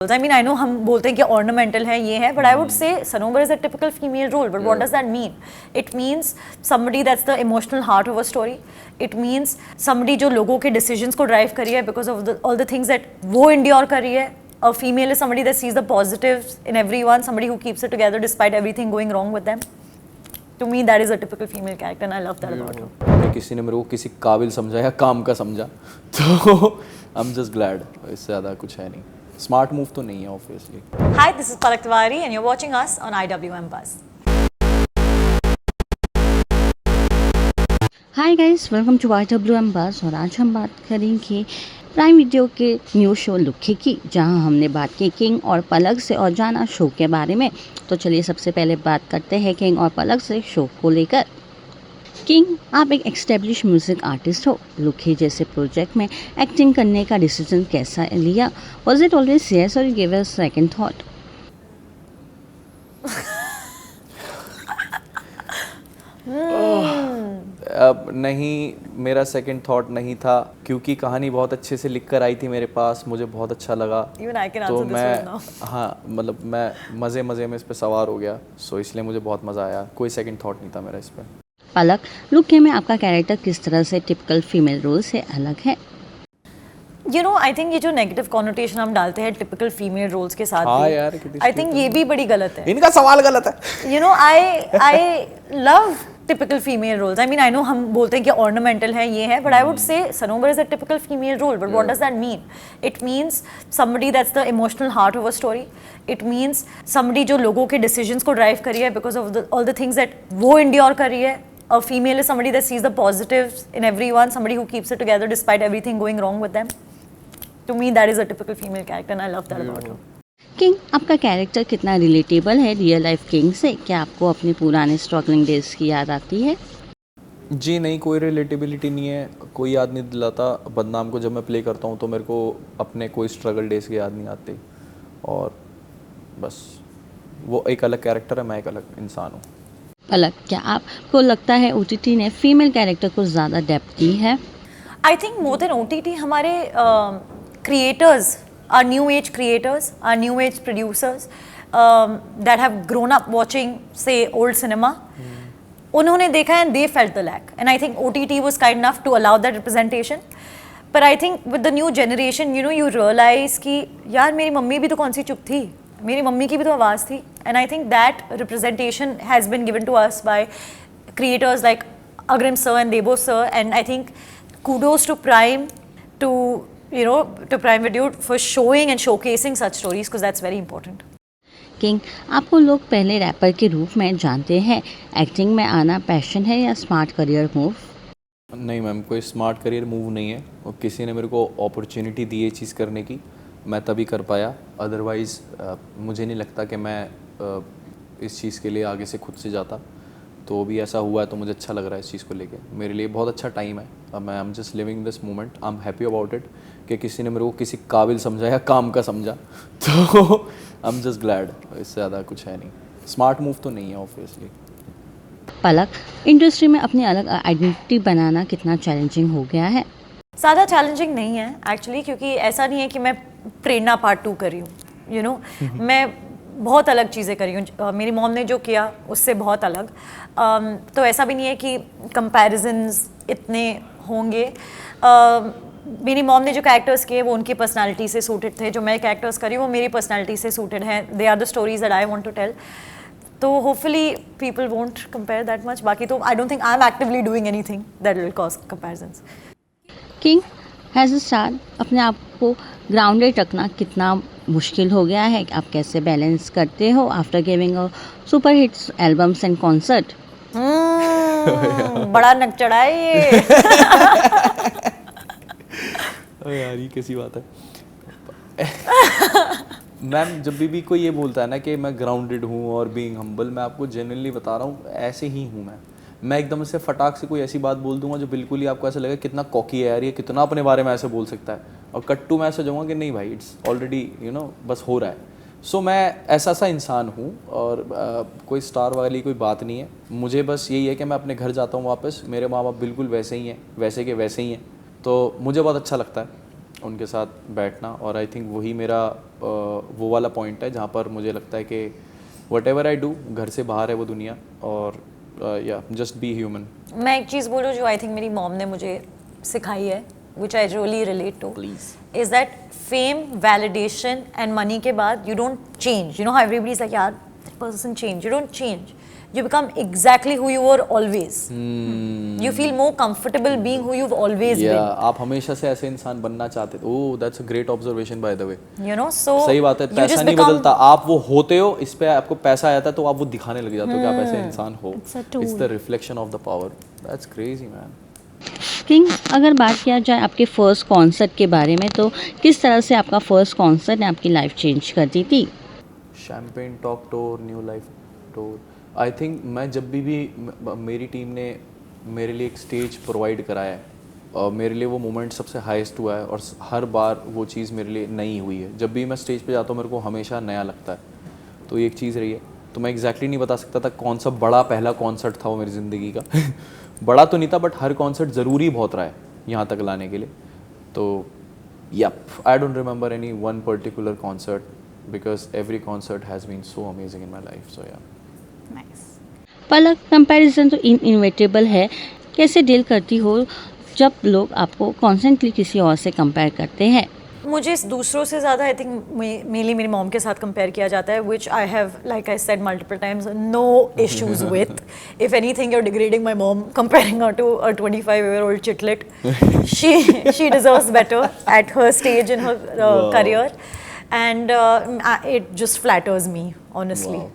I mean, I know हम बोलते हैं कि ornamental है ये है, but I would say Sanobar is a typical female role. But what does that mean? It means somebody that's the emotional heart of a story. It means somebody जो लोगों के decisions को drive करी है because of all the things that वो endure कर रही है. A female is somebody that sees the positives in everyone, somebody who keeps it together despite everything going wrong with them. To me, that is a typical female character, and I love that about her. किसी ने मेरे को किसी काबिल समझा या काम का समझा, तो I'm just glad. इससे ज़्यादा कुछ है नहीं. स्मार्ट मूव तो नहीं है obviously. Hi, this is Palak Tiwari and you're watching us on IWM Buzz. Hi guys, welcome to IWM Buzz. और आज हम बात करेंगे प्राइम वीडियो के न्यू शो लुखे की, जहां हमने बात की किंग और पलक से और जाना शो के बारे में। तो चलिए सबसे पहले बात करते हैं किंग और पलक से शो को लेकर। किंग, आप एक एस्टेब्लिश म्यूज़िक आर्टिस्ट हो। लुखे जैसे प्रोजेक्ट में एक्टिंग करने का डिसीजन कैसा लिया? वॉज इट ऑलवेज यस और you give a second thought? अब नहीं, मेरा सेकंड थॉट नहीं था, क्योंकि कहानी बहुत अच्छे से लिख कर आई थी मेरे पास, मुझे बहुत अच्छा लगा। Even I can तो answer this मैं one now. हाँ, मतलब मैं मज़े में इस पे सवार हो गया, सो इसलिए मुझे बहुत मज़ा आया। कोई सेकंड थॉट नहीं था मेरा इस पे। पलक, लुखे में आपका कैरेक्टर किस तरह से टिपिकल फीमेल रोल से अलग है? You know, I think ये जो नेगेटिव कॉनोटेशन हम डालते हैं टिपिकल फीमेल रोल्स के साथ हाँ भी, यार, कितनी I think ये भी बड़ी गलत है। इनका सवाल गलत है। You know, I love typical female roles. I mean, I know हम बोलते हैं कि ornamental है ये है, but I would say Sanobar is a typical female role. But what does that mean? It means somebody that's the emotional heart of a story. It means somebody जो लोगों के decisions को drive करी है because of all the things that वो endure कर रही है. A female is somebody that sees the positives in everyone, somebody who keeps it together despite everything going wrong with them. To me, that is a typical female character, and I love that about her. King, आपका character कितना relatable है real life king से? क्या आपको अपने पुराने struggling days की याद आती है? जी नहीं, कोई रिलेटेबिलिटी नहीं है, कोई याद नहीं दिलाता। बदनाम को जब मैं प्ले करता हूँ तो मेरे को अपने कोई स्ट्रगल डेज की याद नहीं आती, और बस वो एक अलग कैरेक्टर है, मैं एक अलग इंसान हूँ। पलक, क्या आपको लगता है OTT ने फीमेल कैरेक्टर को ज़्यादा डेप्थ दी है? I think more than OTT, हमारे creators, our new age creators, our new age producers that have grown up watching, say, old cinema, उन्होंने देखा and they felt the lack. And I think OTT was kind enough to allow that representation. But I think with the new generation, you know, you realize कि यार मेरी mummy भी तो कौन सी चुप थी, मेरी मम्मी की भी तो आवाज़ थी. And I think that representation has been given to us by creators like Agrim sir and Debo sir. And I think kudos to Prime, to Prime Video for showing and showcasing such stories, because that's very important. King, आपको लोग पहले wrapper के रूप में जानते हैं। Acting में आना पैशन है या स्मार्ट करियर मूव? नहीं मैम, कोई स्मार्ट करियर मूव नहीं है, और किसी ने मेरे को अपॉर्चुनिटी दी ये चीज़ करने की, मैं तभी कर पाया। अदरवाइज़ मुझे नहीं लगता कि मैं इस चीज़ के लिए आगे से खुद से जाता। तो अभी ऐसा हुआ है तो मुझे अच्छा लग रहा है इस चीज़ को लेके। मेरे लिए बहुत अच्छा टाइम है, अब मैं am just living this moment, I am happy about it, कि किसी ने मेरे को किसी काबिल समझा या काम का समझा, तो आई एम जस्ट ग्लैड। इससे ज़्यादा कुछ है नहीं। स्मार्ट मूव तो नहीं है ऑब्वियसली। पलक, इंडस्ट्री में अपनी अलग आइडेंटिटी बनाना कितना चैलेंजिंग हो गया है? ज़्यादा चैलेंजिंग नहीं है एक्चुअली, क्योंकि ऐसा नहीं है कि मैं प्रेरणा पार्ट 2 कर रही हूँ, यू नो, मैं बहुत अलग चीज़ें करी हूँ। मेरी मॉम ने जो किया उससे बहुत अलग, तो ऐसा भी नहीं है कि कंपैरिजन्स इतने होंगे। मेरी मॉम ने जो कैरेक्टर्स किए वो उनकी पर्सनालिटी से सूटेड थे, जो मैं कैरेक्टर्स करी वो मेरी पर्सनालिटी से सूटेड हैं। They are the stories that I want to tell, तो hopefully people won't compare that much. बाकी तो I don't think I am actively doing anything that will cause comparisons. King, has a star, अपने आप को grounded रखना कितना मुश्किल हो गया है? आप कैसे बैलेंस करते हो after giving a super hits albums and concert? बड़ा नक चढ़ा है ये। यार ये कैसी बात है मैम। जब भी कोई ये बोलता है ना कि मैं ग्राउंडेड हूँ और बीइंग हम्बल, मैं आपको जेन्युइनली बता रहा हूँ, ऐसे ही हूँ मैं एकदम से फटाक से कोई ऐसी बात बोल दूंगा जो बिल्कुल ही आपको ऐसा लगेगा कितना कॉकी है यार ये, कितना अपने बारे में ऐसे बोल सकता है, और कट्टू मैं ऐसा जाऊँगा कि नहीं भाई, इट्स ऑलरेडी बस हो रहा है। सो मैं ऐसा सा इंसान हूँ, और कोई स्टार वाली कोई बात नहीं है। मुझे बस यही है कि मैं अपने घर जाता हूँ वापस, मेरे माँ बाप बिल्कुल वैसे ही हैं, वैसे के वैसे ही हैं, तो मुझे बहुत अच्छा लगता है। उनके साथ बैठना, और आई थिंक वही मेरा वो वाला पॉइंट है जहाँ पर मुझे लगता है कि वट एवर आई डू, घर से बाहर है वो दुनिया, और या जस्ट बी ह्यूमन। मैं एक चीज़ बोलूँ जो आई थिंक मेरी मॉम ने मुझे सिखाई है, which I really relate to, is that fame, validation and money के बाद you don't change. You know how everybody is like यार that person change. You don't change. You become exactly who you were always. You feel more comfortable being who you've always been. आप हमेशा से ऐसे इंसान बनना चाहते थे. Oh, that's a great observation by the way. You know, so सही बात है. पैसा नहीं बदलता, आप वो होते हो, इस पे आपको पैसा आता है तो आप वो दिखाने लग जाते हो कि आप ऐसे इंसान हो. It's the reflection of the power. That's crazy, man. King, अगर बात किया जाए आपके फर्स्ट कॉन्सर्ट के बारे में, तो किस तरह से आपका फर्स्ट कॉन्सर्ट ने आपकी लाइफ चेंज कर दी थी? Champagne talk tour, new life tour. I think मैं जब भी मेरी टीम ने मेरे लिए एक स्टेज प्रोवाइड कराया है, और मेरे लिए वो मोमेंट सबसे हाईएस्ट हुआ है, और हर बार वो चीज़ मेरे लिए नई हुई है. जब भी मैं स्टेज पे जाता हूँ मेरे को हमेशा नया लगता है. तो ये एक चीज़ रही है. तो मैं एग्जैक्टली नहीं बता सकता था कौन सा बड़ा पहला कॉन्सर्ट था वो मेरी ज़िंदगी का. बड़ा तो नहीं था, बट हर कॉन्सर्ट ज़रूरी बहुत रहा है यहाँ तक लाने के लिए. तो yup, I don't remember any one particular concert, because every concert has been so amazing in my life. So yeah Palak, comparison तो इनएविटेबल है. कैसे डील करती हो जब लोग आपको कॉन्स्टेंटली किसी और से कंपेयर करते हैं? मुझे दूसरों से ज़्यादा आई थिंक मेनली मेरी मॉम के साथ कंपेयर किया जाता है, which I have like I said multiple times no issues with. If anything you are degrading my mom, comparing her to a 25-year-old chitlet. she deserves better at her stage in her career, and it just flatters me honestly. Wow.